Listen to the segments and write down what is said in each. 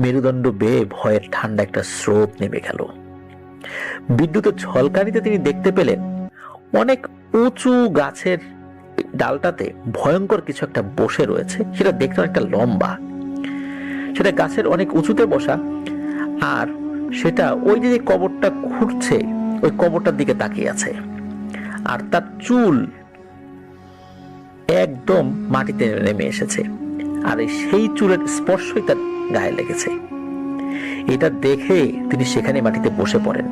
মেরুদণ্ড বেয়ে ভয়ের ঠান্ডা একটা স্রোত নেমে গেল। বিদ্যুতের ঝলকানিতে তিনি দেখতে পেলেন অনেক উঁচু গাছের ডালটাতে ভয়ঙ্কর কিছু একটা বসে রয়েছে। সেটা দেখতে অনেকটা লম্বা, সেটা গাছের অনেক উঁচুতে বসা, আর সেটা ওই যে কবরটা ঘুরছে ওই কবরটার দিকে তাকিয়ে আছে, আর তার চুল একদম মাটিতে নেমে এসেছে, আর সেই চুলের স্পর্শই তার গায়ে লেগেছে। এটা দেখে তিনি সেখানে মাটিতে বসে পড়েন।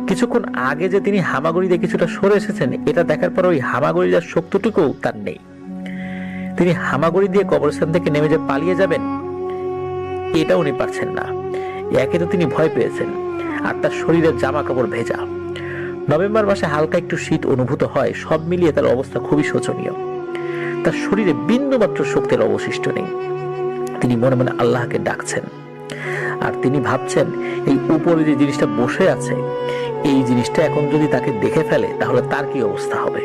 কিছুক্ষণ আগে যে তিনি হামাগুড়ি দিয়ে কিছুটা সরে এসেছেন, এটা দেখার পর ওই হামাগুড়ি দেওয়ার শক্তিটুকু তার নেই। তিনি হামাগুড়ি দিয়ে কবরস্থান থেকে নেমে যে পালিয়ে যাবেন, এটা উনি পারছেন না। একে তো তিনি ভয় পেয়েছেন, আর তার শরীরের জামা কাপড় ভেজা। নভেম্বর মাসে হালকা একটু শীত অনুভূত হয়। সব মিলিয়ে তার অবস্থা খুবই শোচনীয়। তার শরীরে বিন্দুমাত্র শক্তির অবশিষ্ট নেই। তিনি মনে মনে আল্লাহকে ডাকছেন, আর তিনি ভাবছেন এই উপরে যে জিনিসটা বসে আছে, এই জিনিসটা এখন যদি তাকে দেখে ফেলে তাহলে তার কি অবস্থা হবে।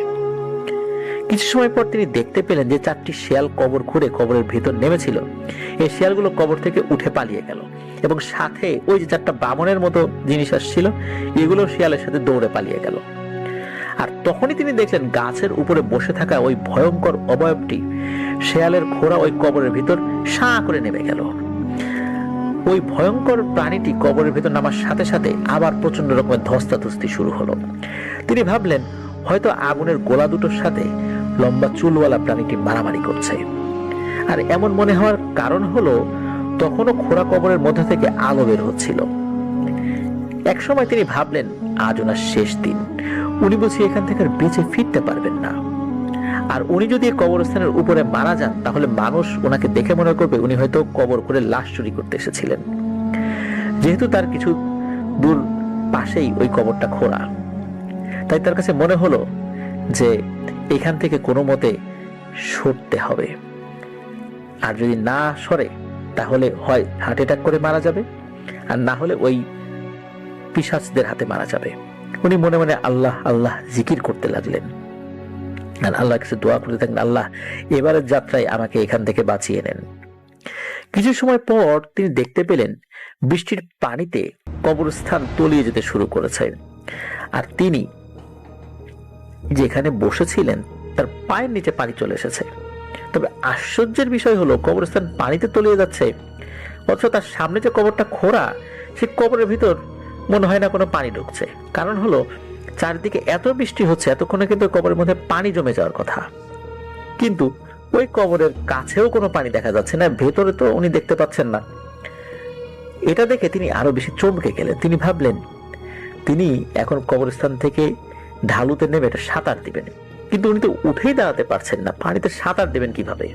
কিছু সময় পর তিনি দেখতে পেলেন যে 4টি শিয়াল কবর ঘুরে কবরের ভিতর নেমেছিল। এই শিয়ালগুলো কবর থেকে উঠে পালিয়ে গেল, এবং সাথে ওই যে 4টা বামনের মতো জিনিস আসছিল, এগুলো শিয়ালের সাথে দৌড়ে পালিয়ে গেল। আর তখনই তিনি দেখলেন গাছের উপরে বসে থাকা ওই ভয়ঙ্কর অবয়বটি শিয়ালের ঘোড়া ওই কবরের ভিতর সাঁ করে নেমে গেল। ওই ভয়ঙ্কর প্রাণীটি কবরের ভিতর নামার সাথে সাথে আবার প্রচন্ড রকমের ধস্তাধস্তি শুরু হলো। তিনি ভাবলেন হয়তো আগুনের গোলা দুটোর সাথে লম্বা চুলওয়ালা প্রাণীটি মারামারি করছে। আর এমন মনে হওয়ার কারণ হলো তখনও খোঁড়া কবরের মধ্যে থেকে আলো বের হচ্ছিল। একসময় তিনি ভাবলেন আজ ওনার শেষ দিন, উনি বুঝি এখান থেকে আর বেঁচে ফিরতে পারবেন না। আর উনি যদি কবরস্থানের উপরে মারা যান তাহলে মানুষ ওনাকে দেখে মনে করবে উনি হয়তো কবর করে লাশ চুরি করতে এসেছিলেন। যেহেতু তার কিছু দূর পাশেই ওই কবরটা খোঁড়া, তাই তার কাছে মনে হলো যে এখান থেকে কোনো মতে সরতে হবে। আর যদি না সরে তাহলে হয় হার্ট অ্যাটাক করে মারা যাবে, আর না হলে ওই পিশাচদের হাতে মারা যাবে। উনি মনে মনে আল্লাহ আল্লাহ জিকির করতে লাগলেন, আর আল্লাহর কাছে দোয়া করতে থাকলেন, আল্লাহ এবারের যাত্রায় আমাকে এখান থেকে বাঁচিয়ে নেন। কিছু সময় পর তিনি দেখতে পেলেন বৃষ্টির পানিতে কবরস্থান তলিয়ে যেতে শুরু করেছে, আর তিনি যেখানে বসেছিলেন তার পায়ের নিচে পানি চলে এসেছে। তবে আশ্চর্যের বিষয় হলো কবরস্থান পানিতে তলিয়ে যাচ্ছে, অথচ তার সামনে যে কবরটা খোঁড়া সে কবরের ভিতর মনে হয় না কোনো পানি ঢুকছে। কারণ হলো চারিদিকে এত বৃষ্টি হচ্ছে, এতক্ষণে কিন্তু কবরের মধ্যে পানি জমে যাওয়ার কথা, কিন্তু ওই কবরের কাছেও কোনো পানি দেখা যাচ্ছে না, ভেতরে তো উনি দেখতে পাচ্ছেন না। এটা দেখে তিনি আরো বেশি চমকে গেলেন। তিনি ভাবলেন তিনি এখন কবরস্থান থেকে ঢালুতে নেমে এটা সাঁতার দিবেন, কিন্তু উনি তো উঠেই দাঁড়াতে পারছেন না, পানিতে সাঁতার দেবেন কিভাবে।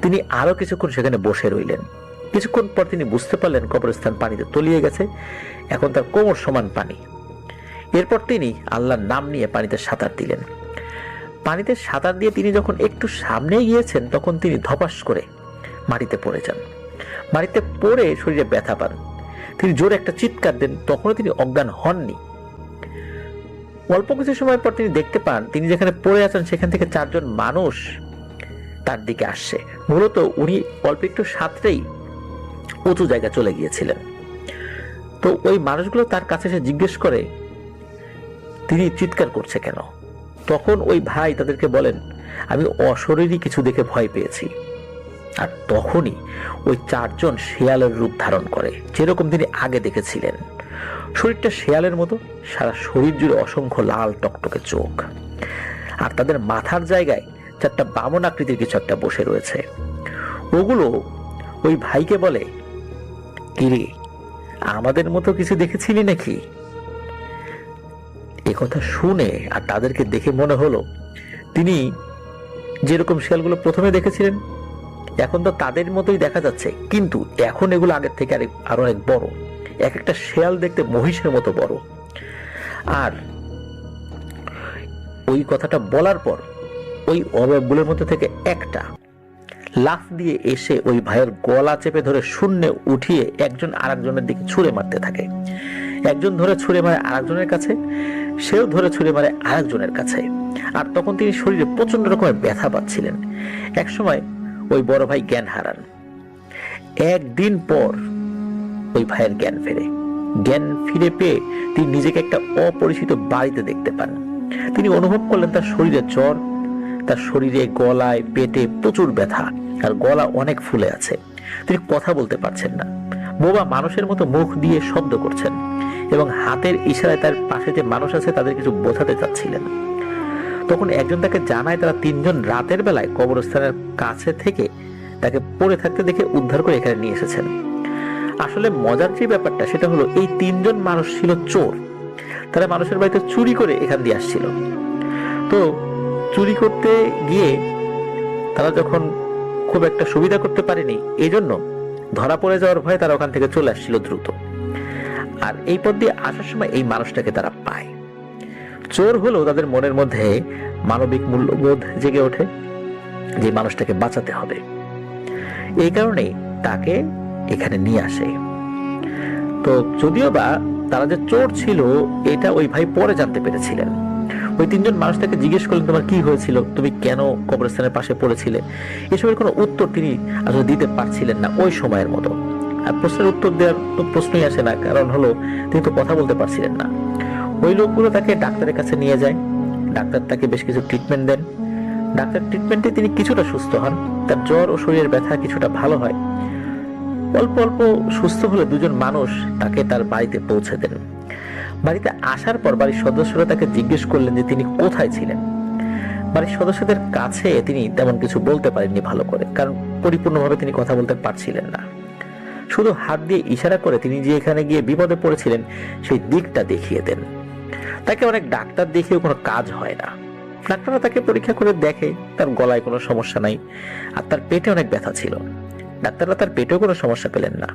তিনি আরো কিছুক্ষণ সেখানে বসে রইলেন। কিছুক্ষণ পর তিনি বুঝতে পারলেন কবরস্থান পানিতে তলিয়ে গেছে, এখন তার কোমর সমান পানি। এরপর তিনি আল্লাহর নাম নিয়ে পানিতে সাঁতার দিলেন। পানিতে সাঁতার দিয়ে তিনি যখন একটু সামনে গিয়েছেন তখন তিনি ধপাস করে মাটিতে পড়ে যান। মাটিতে পড়ে শরীরে ব্যথা পান। তিনি জোরে একটা চিৎকার দেন, তখনও তিনি অজ্ঞান হননি। অল্প কিছু সময় পর তিনি দেখতে পান তিনি যেখানে পড়ে আছেন সেখান থেকে 4 জন মানুষ তার দিকে আসছে। মূলত উনি অল্প একটু সাঁতরেই উঁচু জায়গায় চলে গিয়েছিলেন। তো ওই মানুষগুলো তার কাছে এসে জিজ্ঞেস করে তিনি চিৎকার করছে কেন। তখন ওই ভাই তাদেরকে বলেন আমি অশরীরী কিছু দেখে ভয় পেয়েছি। আর তখনই ওই 4 জন শেয়ালের রূপ ধারণ করে, যেরকম তিনি আগে দেখেছিলেন। শরীরটা শেয়ালের মতো, সারা শরীর জুড়ে অসংখ্য লাল টকটকে চোখ, আর তাদের মাথার জায়গায় 4টা বামন আকৃতির কিছু একটা বসে রয়েছে। ওগুলো ওই ভাইকে বলে, কিরে আমাদের মতো কিছু দেখেছিলি নাকি? একথা শুনে আর তাদেরকে দেখে মনে হলো তিনি যেরকম শেয়ালগুলো প্রথমে দেখেছিলেন এখন তো তাদের মতোই দেখা যাচ্ছে, কিন্তু এখন এগুলো আগের থেকে আরো অনেক বড়। এক একটা শেয়াল দেখতে মহিষের মতো বড়। আর ওই কথাটা বলার পর ওই অবয়বগুলোর মধ্যে থেকে একটা লাফ দিয়ে এসে ওই ভাইয়ের গলা চেপে ধরে শূন্যে উঠিয়ে একজন আরেকজনের দিকে ছুঁড়ে মারতে থাকে। একজন ধরে ছুঁড়ে মারে আরেকজনের কাছে, সেও ধরে ছুঁড়ে মারে আরেকজনের কাছে। আর তখন তিনি শরীরে প্রচন্ড রকমের ব্যথা পাচ্ছিলেন। একসময় ওই বড় ভাই জ্ঞান হারান। একদিন পর ওই ভাইয়ের জ্ঞান ফেরে। জ্ঞান ফিরে পেয়ে তিনি নিজেকে একটা অপরিচিত বাড়িতে দেখতে পান। তিনি অনুভব করলেন তার শরীরে জ্বর, তার শরীরে গলায় পেটে প্রচুর ব্যথা, আর গলা অনেক ফুলে আছে। তিনি কথা বলতে পারছেন না, বোবা মানুষের মতো মুখ দিয়ে শব্দ করছেন এবং হাতের ইশারায় তার পাশে যে মানুষ আছে তাদের কিছু বোঝাতে চাচ্ছিলেন। তখন একজন তাকে জানায় তারা তিনজন রাতের বেলায় কবরস্থানের কাছে থেকে তাকে পড়ে থাকতে দেখে উদ্ধার করে এখানে নিয়ে এসেছেন। আসলে মজার যে ব্যাপারটা সেটা হলো এই তিনজন মানুষ ছিল চোর। তারা মানুষের বাড়িতে চুরি করে এখান দিয়ে আসছিল। তো চুরি করতে গিয়ে তারা যখন খুব একটা সুবিধা করতে পারেনি, এই জন্য ধরা পড়ে যাওয়ার ভয়ে তারা ওখান থেকে চলে আসছিল দ্রুত। আর এই পথ দিয়ে আসার সময় এই মানুষটাকে তারা পায়। চোর হলেও তাদের মনের মধ্যে মানবিক মূল্যবোধ জেগে ওঠে যে মানুষটাকে বাঁচাতে হবে। এই কারণে তাকে এখানে নিয়ে আসে। তো যদিও বা তারা যে চোর ছিল এটা ওই ভাই পরে জানতে পেরেছিলেন। ওই তিনজন মানুষ তাকে জিজ্ঞেস করলেন, তোমার কি হয়েছিল, তুমি কেন কবরস্থানের পাশে পড়েছিলে? এসবের কোনো উত্তর তিনি আসলে দিতে পারছিলেন না ওই সময়ের মতো। আর প্রশ্নের উত্তর দেওয়ার তো প্রশ্নই আসে না, কারণ হলো তিনি তো কথা বলতে পারছিলেন না। ওই লোকগুলো তাকে ডাক্তারের কাছে নিয়ে যায়। ডাক্তার তাকে বেশ কিছু ট্রিটমেন্ট দেন। ডাক্তার ট্রিটমেন্টে তিনি কিছুটা সুস্থ হন, তার জ্বর ও শরীরের ব্যথা কিছুটা ভালো হয়। অল্প অল্প সুস্থ হলে দুজন মানুষ তাকে তার বাড়িতে পৌঁছে দেন। বাড়িতে আসার পর বাড়ির সদস্যরা তাকে জিজ্ঞেস করলেন যে তিনি কোথায় ছিলেন। বাড়ির সদস্যদের কাছে তিনি তেমন কিছু বলতে পারেননি ভালো করে, কারণ পরিপূর্ণভাবে তিনি কথা বলতে পারছিলেন না। শুধু হাত দিয়ে ইশারা করে তিনি যে এখানে গিয়ে বিপদে পড়েছিলেন সেই দিকটা দেখিয়ে দেন। তাকে অনেক ডাক্তার দেখিয়েও কোনো কাজ হয় না। ডাক্তাররা তাকে পরীক্ষা করে দেখে তার গলায় কোনো সমস্যা নাই, আর তার পেটে অনেক ব্যথা ছিল। ডাক্তাররা তার পেটেও কোনো সমস্যা পেলেন না।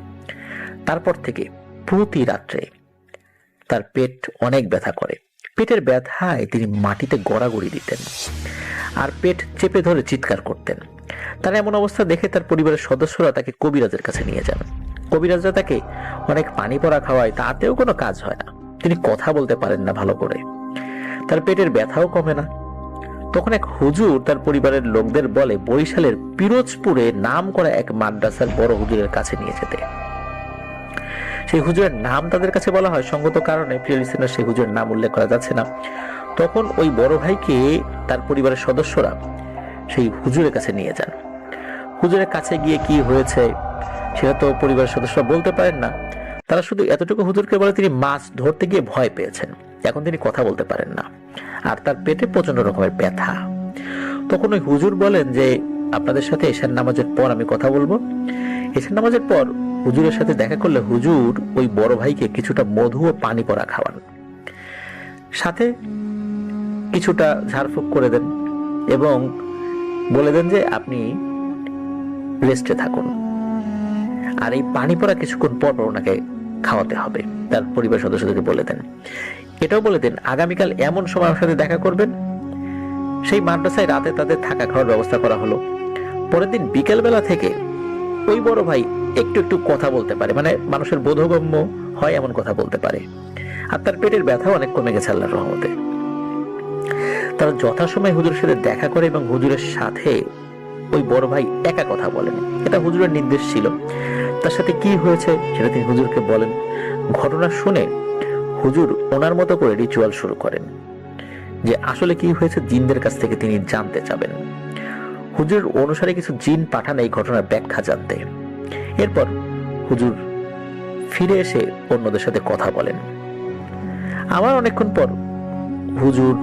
তারপর থেকে প্রতি রাত্রে তার পেট অনেক ব্যথা করে। পেটের ব্যথায় তিনি মাটিতে গড়াগড়ি দিতেন আর পেট চেপে ধরে চিৎকার করতেন। তার এমন অবস্থা দেখে তার পরিবারের সদস্যরা তাকে কবিরাজের কাছে নিয়ে যান। কবিরাজরা তাকে অনেক পানি পড়া খাওয়ায়, তাতেও কোনো কাজ হয় না। তিনি কথা বলতে পারেন না ভালো করে, তার পেটের ব্যথাও কমে না। তখন এক হুজুর তার পরিবারের লোকদের বলে বরিশালের পিরোজপুরে নাম করা এক মাদ্রাসার বড় হুজুরের কাছে নিয়ে যেতে। সেই হুজুরের নাম তাদের কাছে বলা হয়, সঙ্গত কারণে প্রিয় লিসেনার সেই হুজুরের নাম উল্লেখ করা যাচ্ছে না। তখন ওই বড় ভাইকে তার পরিবারের সদস্যরা সেই হুজুরের কাছে নিয়ে যান। হুজুরের কাছে গিয়ে কি হয়েছে সেটা তো পরিবারের সদস্যরা বলতে পারেন না। তারা শুধু এতটুকু হুজুরকে বলে তিনি মাছ ধরতে গিয়ে ভয় পেয়েছেন, এখন তিনি কথা বলতে পারেন না, আর তার পেটে প্রচন্ড রকমের ব্যথা। তখন ওই হুজুর বলেন যে আপনাদের সাথে এশার নামাজের পর আমি কথা বলবো। এশার নামাজের পর হুজুরের সাথে দেখা করলে হুজুর ওই বড় ভাইকে কিছুটা মধু ও পানি পড়া খাওয়ান, সাথে কিছুটা ঝাড়ফুঁক করে দেন এবং বলে দেন যে আপনি রেস্টে থাকুন। আর এই পানি পড়া কিছুক্ষণ পর পর ওনাকে খাওয়াতে হবে, তার পরিবার সদস্যদেরকে বলে দেন। এটাও বলে দেন আগামীকাল এমন সময় আমার সাথে দেখা করবেন। সেই মাদ্রাসায় রাতে তাদের থাকা খাওয়ার ব্যবস্থা করা হলো। পরের দিন বিকেল বেলা থেকে ওই বড় ভাই একটু একটু কথা বলতে পারে, মানে মানুষের বোধগম্য হয় এমন কথা বলতে পারে, আর তার পেটের ব্যথাও অনেক কমে গেছে আল্লাহর রহমতে। তারা যথাসময় হুজুরের সাথে দেখা করে এবং হুজুরের সাথে ওই বড় ভাই একা কথা বলেন। এটা হুজুরের নির্দেশ ছিল। তার সাথে কি হয়েছে সেটা তিনি হুজুরকে বলেন। ঘটনা শুনে হুজুর ওনার মতো করে রিচুয়াল শুরু করেন যে আসলে কি হয়েছে জিনদের কাছ থেকে তিনি জানতে চাবেন। হুজুর অনুসারে কিছু জিন পাঠান এই ঘটনার ব্যাখ্যা জানতে। এরপর হুজুর ফিরে এসে অন্যদের সাথে কথা বলেন। আবার অনেকক্ষণ পর হুজুর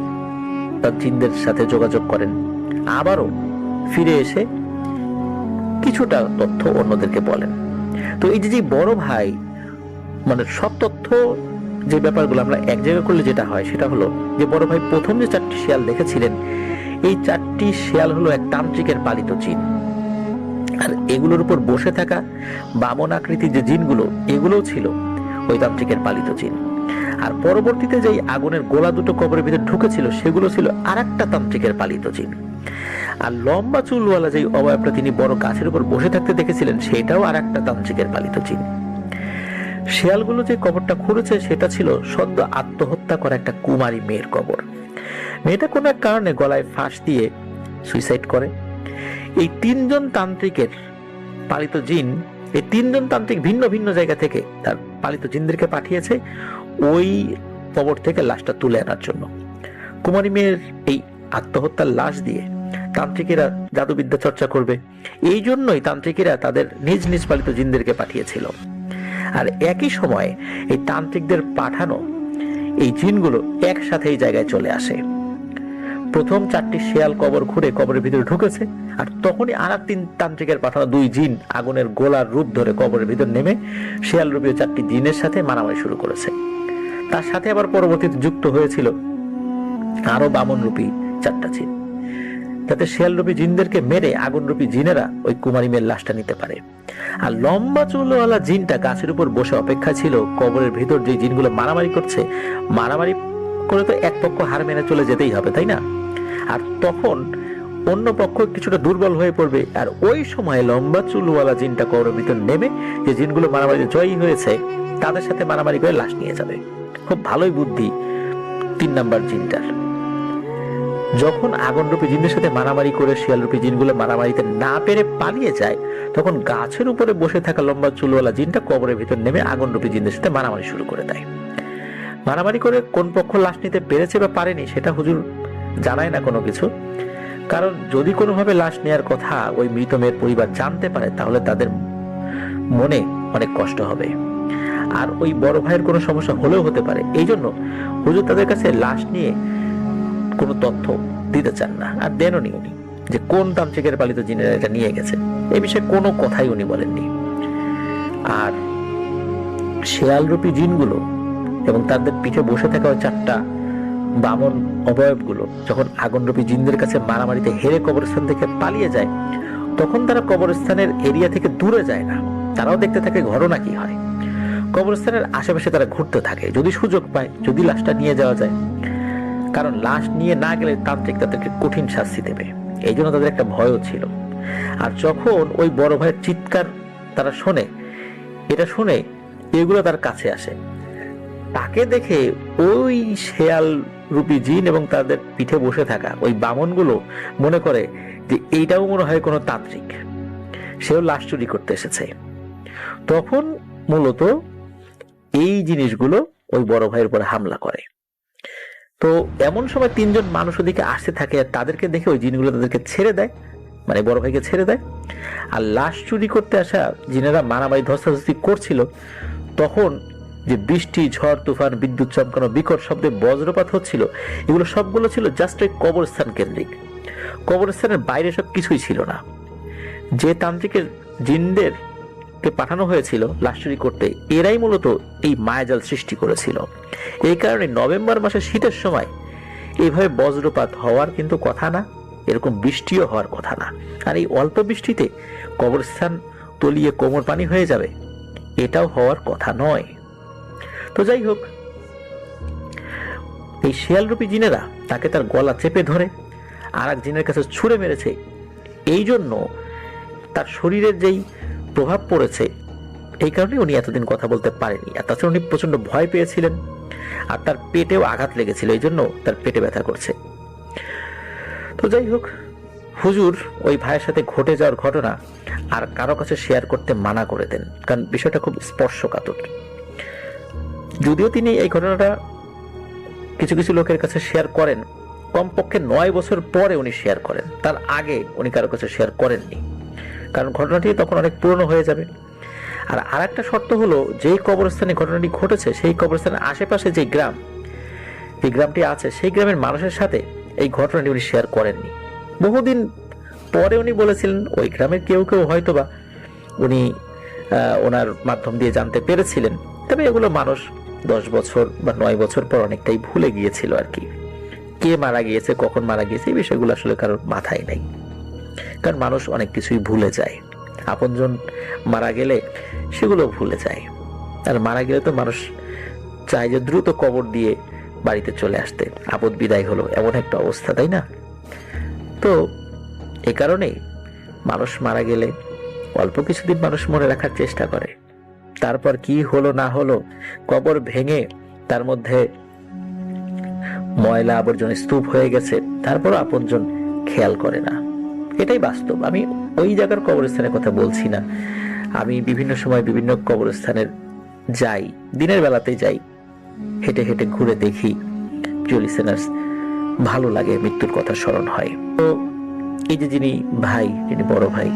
তার জিনদের সাথে যোগাযোগ করেন, আবারও ফিরে এসে কিছুটা তথ্য অন্যদেরকে বলেন। তো এই যে বড় ভাই মানে সব তথ্য যে ব্যাপারগুলো আমরা এক জায়গায় করলে যেটা হয় সেটা হলো যে বড় ভাই প্রথম যে 4টি শিয়াল দেখেছিলেন এই 4টি শিয়াল হলো এক তান্ত্রিকের পালিত জিন, আর এগুলোর উপর বসে থাকা বামন আকৃতির যে জিনগুলো এগুলোও ছিল ওই তান্ত্রিকের পালিত জিন। আর পরবর্তীতে যেই আগুনের গোলা দুটো কবরের ভিতরে ঢুকেছিল সেগুলো ছিল আরেকটা তান্ত্রিকের পালিত জিন। আর লম্বা চুলওয়ালা যেই অবয়বটা তিনি বড় গাছের উপর বসে থাকতে দেখেছিলেন সেটাও আরেকটা তান্ত্রিকের পালিত জিন। শিয়ালগুলো যে কবরটা খুঁড়েছে সেটা ছিল সদ্য আত্মহত্যা করা একটা কুমারী মেয়ের কবর। মেয়েটা কোনো এক কারণে গলায় ফাঁস দিয়ে সুইসাইড করে। এই 3জন তান্ত্রিকের পালিত জিন এই 3 জন তান্ত্রিক ভিন্ন ভিন্ন জায়গা থেকে তার পালিত জিনদেরকে পাঠিয়েছে ওই কবর থেকে লাশটা তুলে আনার জন্য। কুমারী মেয়ের এই আত্মহত্যার লাশ দিয়ে তান্ত্রিকেরা জাদুবিদ্যা চর্চা করবে, এই জন্যই তান্ত্রিকেরা তাদের নিজ নিজ পালিত জিনদেরকে পাঠিয়েছিল। আর একই সময়ে এই তান্ত্রিকদের পাঠানো এই জিনগুলো একসাথে এই জায়গায় চলে আসে। প্রথম 4টি শেয়াল কবর ঘুরে কবরের ভিতরে ঢুকেছে, আর তখনই আর 3 তান্ত্রিকের পাঠানো 2 জিন আগুনের গোলার রূপ ধরে কবরের ভিতর নেমে শেয়াল রূপীয় 4টি জিনের সাথে মারামারি শুরু করেছে। তার সাথে আবার পরবর্তীতে যুক্ত হয়েছিল আরো বামন রূপী 4টা জিন, যাতে শেয়াল রূপী জিনদেরকে মেরে আগুন রূপী জিনেরা ওই কুমারী মেয়ের লাশটা নিতে পারে। আর লম্বা চুলওয়ালা জিনটা গাছের উপর বসে অপেক্ষা ছিল কবরের ভিতর যে জিনগুলো মারামারি করছে, মারামারি করে তো এক পক্ষ হার মেনে চলে যেতেই হবে, তাই না? আর তখন অন্য পক্ষ কিছুটা দুর্বল হয়ে পড়বে, আর ওই সময় লম্বা চুলওয়ালা জিনটা কবরের ভিতর নেমে যে জিনগুলো মারামারি জয়ী হয়েছে তাদের সাথে মারামারি করে লাশ নিয়ে যাবে। খুব ভালোই বুদ্ধি 3 নাম্বার জিনটার। যখন আগুনরূপী জিনদের সাথে মারামারি করে শিয়ালরূপী জিনগুলো মারামারিতে না পেরে পালিয়ে যায়, তখন গাছের উপরে বসে থাকা লম্বা চুলওয়ালা জিনটা কবরের ভিতর নেমে আগুনরূপী জিনদের সাথে মারামারি শুরু করে দেয়। মারামারি করে কোন পক্ষ লাশ নিতে পেরেছে বা পারেনি সেটা হুজুর জানায় না কোনো কিছু, কারণ যদি কোনোভাবে লাশ নেওয়ার কথা ওই মৃত মেয়ের পরিবার জানতে পারে তাহলে তাদের মনে অনেক কষ্ট হবে, আর ওই বড় ভাইয়ের কোনো সমস্যা হলেও হতে পারে। এই জন্য হুজুর তাদের কাছে লাশ নিয়ে কোনো তথ্য দিতে চান না, আর দেনও নি উনি, যে কোন তান্ত্রিকের পালিত জিনেরা এটা নিয়ে গেছে এই বিষয়ে কোনো কথাই উনি বলেননি। আর শেয়াল রূপী জিনগুলো এবং তাদের পিঠে বসে থাকা ওই 4টা বামন অবয়বগুলো যখন আগুনরূপী জিনদের কাছে মারামারিতে হেরে কবরস্থান থেকে পালিয়ে যায়, তখন তারা কবরস্থানের এরিয়া থেকে দূরে যায় না, তারাও দেখতে থাকে ঘটনা কি হয়। কবরস্থানের আশেপাশে তারা ঘুরতে থাকে, যদি সুযোগ পায়, যদি লাশটা নিয়ে যাওয়া যায়, কারণ লাশ নিয়ে না গেলে তান্ত্রিক তাদেরকে কঠিন শাস্তি দেবে, এই জন্য তাদের একটা ভয়ও ছিল। আর যখন ওই বড় ভাইয়ের চিৎকার তারা শোনে, এটা শুনে এগুলো তার কাছে আসে, তাকে দেখে ওই শেয়াল রূপী জিন এবং তাদের পিঠে বসে থাকা ওই বামনগুলো মনে করে যে এইটাও মনে হয় কোনো তান্ত্রিক, সেও লাশ চুরি করতে এসেছে। তখন মূলত এই জিনিসগুলো ওই বড় ভাইয়ের উপরে হামলা করে। তো এমন সময় 3 জন মানুষ ওদিকে আসতে থাকে, আর তাদেরকে দেখে ওই জিনগুলো তাদেরকে ছেড়ে দেয়, মানে বড় ভাইকে ছেড়ে দেয়। আর লাশ চুরি করতে আসা জিনেরা মারামারি ধস্তাধস্তি করছিল, তখন যে বৃষ্টি, ঝড়, তুফান, বিদ্যুৎ চমকানো, বিকট শব্দে বজ্রপাত হচ্ছিল, এগুলো সবগুলো ছিল জাস্ট ওই কবরস্থান কেন্দ্রিক। কবরস্থানের বাইরে সব কিছুই ছিল না। যে তান্ত্রিকের জিনদেরকে পাঠানো হয়েছিল লাশ চুরি করতে, এরাই মূলত এই মায়াজাল সৃষ্টি করেছিল। এই কারণে নভেম্বর মাসে শীতের সময় এইভাবে বজ্রপাত হওয়ার কিন্তু কথা না, এরকম বৃষ্টিও হওয়ার কথা না। আর এই অল্প বৃষ্টিতে কবরস্থান তলিয়ে কোমর পানি হয়ে যাবে, এটাও হওয়ার কথা নয়। তো যাই হোক, এই শেয়ালরূপী জিনেরা তাকে তার গলা চেপে ধরে আর এক জিনের কাছে ছুঁড়ে মেরেছে। এই জন্য তার শরীরের যেই প্রভাব পড়েছে, এই কারণে উনি এতদিন কথা বলতে পারেনি। আর তাছাড়া উনি প্রচন্ড ভয় পেয়েছিলেন, আর তার পেটেও আঘাত লেগেছিল, এই জন্য তার পেটে ব্যথা করছে। তো যাই হোক, হুজুর ওই ভাইয়ের সাথে ঘটে যাওয়ার ঘটনা আর কারো কাছে শেয়ার করতে মানা করে দেন, কারণ বিষয়টা খুব স্পর্শকাতর। যদিও তিনি এই ঘটনাটা কিছু কিছু লোকের কাছে শেয়ার করেন, কমপক্ষে 9 বছর পরে উনি শেয়ার করেন, তার আগে উনি কারো কাছে শেয়ার করেননি, কারণ ঘটনাটি তখন অনেক পুরনো হয়ে যাবে। আর আরেকটা শর্ত হলো, যেই কবরস্থানে ঘটনাটি ঘটেছে সেই কবরস্থানের আশেপাশে যে গ্রামটি আছে, সেই গ্রামের মানুষের সাথে এই ঘটনাটি উনি শেয়ার করেননি। বহুদিন পরে উনি বলেছিলেন ওই গ্রামের কেউ কেউ হয়তোবা উনি ওনার মাধ্যম দিয়ে জানতে পেরেছিলেন, তবে এগুলো মানুষ 10 বছর বা 9 বছর পর অনেকটাই ভুলে গিয়েছিল আর কি। কে মারা গিয়েছে, কখন মারা গিয়েছে, এই বিষয়গুলো আসলে কারোর মাথায় নেই, কারণ মানুষ অনেক কিছুই ভুলে যায়। আপনজন মারা গেলে সেগুলো ভুলে যায়, আর মারা গেলে তো মানুষ চায় যে দ্রুত কবর দিয়ে বাড়িতে চলে আসতে, আপদ বিদায় হলো, এমন একটা অবস্থা, তাই না? তো এ কারণেই মানুষ মারা গেলে অল্প কিছুদিন মানুষ মনে রাখার চেষ্টা করে, তারপর কি হলো না হলো কবর ভেঙে তার মধ্যে ময়লা আবর্জনা স্তূপ হয়ে গেছে, তারপর আপনজন খেয়াল করে না। এটাই বাস্তব। আমি ওই জায়গার কবরস্থানের কথা বলছি না, আমি বিভিন্ন সময় বিভিন্ন কবরস্থানের যাই, দিনের বেলাতেই যাই, হেঁটে হেঁটে ঘুরে দেখি। প্রিয় লিসেনার্স, ভালো লাগে, মৃত্যুর কথা স্মরণ হয়। তো এই যে যিনি ভাই, যিনি বড় ভাই,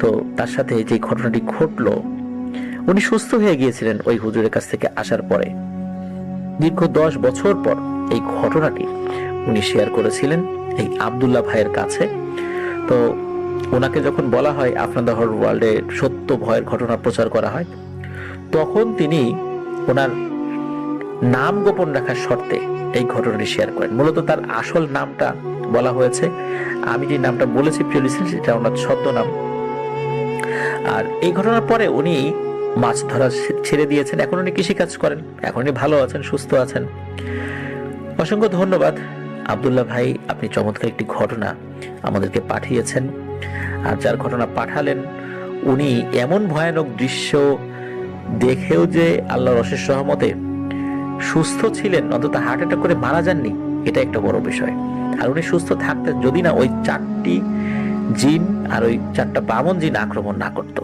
তো তার সাথে যে ঘটনাটি ঘটলো, উনি সুস্থ হয়ে গিয়েছিলেন ওই হুজুরের কাছ থেকে আসার পরে। দীর্ঘ 10 বছর পর এই ঘটনাটি উনি শেয়ার করেছিলেন এই আব্দুল্লাহ ভাইয়ের কাছে। তো ওনাকে যখন বলা হয় আপনাদের ওয়ার্ল্ডে সত্য ভয়ের ঘটনা প্রচার করা হয়, তখন তিনি ওনার নাম গোপন রাখার শর্তে এই ঘটনাটি শেয়ার করেন। মূলত তার আসল নামটা বলা হয়েছে, আমি যে নামটা বলেছি প্রিয় লিসেনার, সেটা ওনার ছদ্ম নাম। আর এই ঘটনার পরে উনি মাছ ধরা ছেড়ে দিয়েছেন, এখন উনি কৃষিকাজ করেন, এখন উনি ভালো আছেন, সুস্থ আছেন। অসংখ্য ধন্যবাদ আব্দুল্লাহ ভাই, আপনি চমৎকার একটি ঘটনা আমাদেরকে পাঠিয়েছেন। আর যার ঘটনা পাঠালেন, উনি এমন ভয়ানক দৃশ্য দেখেও যে আল্লাহর অশেষ রহমতে সুস্থ ছিলেন, অন্তত হার্ট অ্যাটাক করে মারা যাননি, এটা একটা বড় বিষয়। আর উনি সুস্থ থাকতেন যদি না ওই 4টি জিন আর ওই 4টা বামন জিন আক্রমণ না করতো।